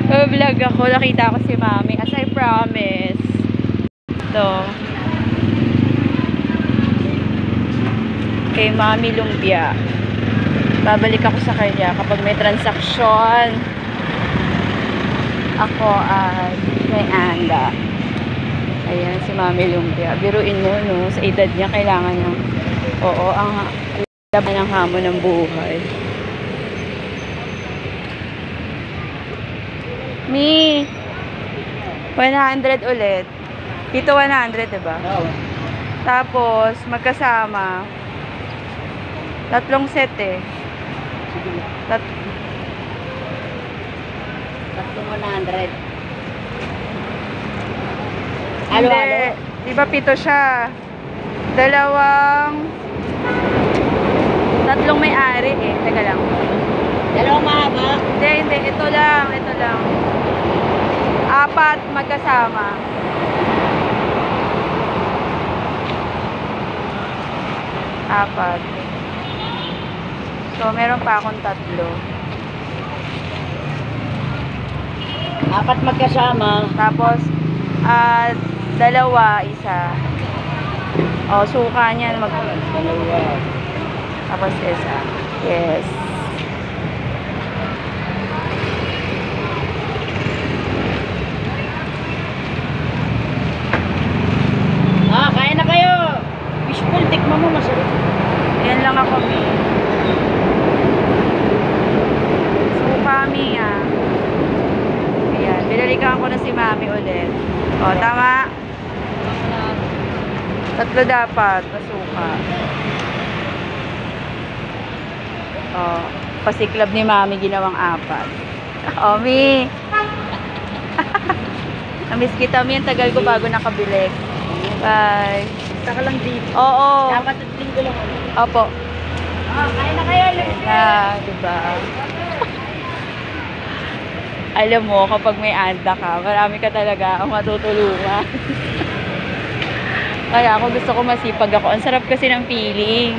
Vlog ako, nakita ko si Mami as I promise. Ito. Kay Mami Lumpia. Babalik ako sa kanya kapag may transaksyon. Ako at may anda. Ayan, si Mami Lumpia. Biruin mo, no? Sa edad niya, kailangan niya. Oo, ang laban ng hamon ng buhay. Mi, 100 ulit. Dito 100, diba? Oo. Tapos, magkasama. 3 set eh. Sige. Tat- 100. Hindi. Diba 7 siya? 3 may-ari eh. Teka lang. Dalawang mahaba. Hindi. Ito lang. 4 magkasama. Apat. So, meron pa akong 3. 4 magkasama. Tapos, 2, isa. O, suka niyan. Dalawa. Tapos, isa. Yes. Kain na kayo. Fishbowl, tikman mo, masarap. Yan lang ako, Mi. Suka, Mi, ah. Ayan. Binalikan ko na si Mami ulit. O, tama? 3 dapat. Masuka. O, pasiklab ni Mami ginawang 4. O, Mi. Namiss kita, Mi. Ang tagal ko bago nakabili. Bye. Saka lang dito. Oo. Dapat at linggo lang. Opo. Kain na kayo. Diba? Alam mo, kapag may anda ka, marami ka talaga ang matutulungan. Kaya ako gusto ko masipag ako. Ang sarap kasi ng feeling.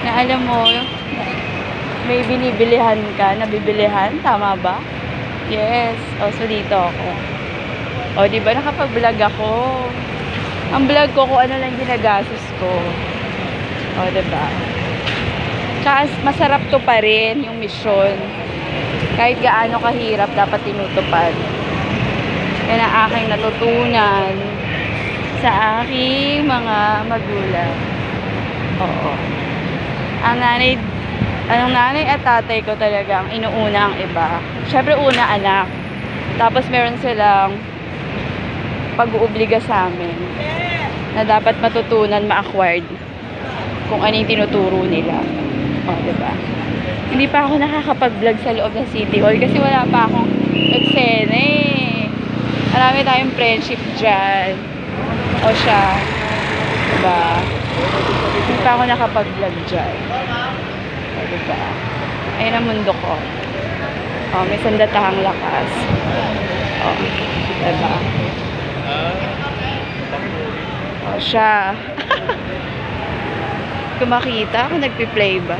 Na alam mo, may binibilihan ka, nabibilihan. Tama ba? Yes. O, so dito ako. O, diba nakapag-vlog ako? Ang vlog ko kung ano lang ginagastos ko. O, diba? Tsaka masarap to pa rin yung mission. Kahit gaano kahirap, dapat tinutupad. Yan ang aking natutunan sa aking mga magulang. Oo. Ang nanay at tatay ko talaga ang inuuna ang iba. Siyempre una anak. Tapos meron silang pag-uubliga sa amin na dapat matutunan, ma-acquired kung ano yung tinuturo nila. O, diba? Hindi pa ako nakakapag-vlog sa loob ng City Hall kasi wala pa akong eksena eh. Marami tayong friendship dyan. O siya. Diba? Hindi pa ako nakapag-vlog dyan. O, diba? Ayun ang mundo ko. O, may sandatahang lakas. O, diba? O, siya. Kung makita ako, nagpi-play ba?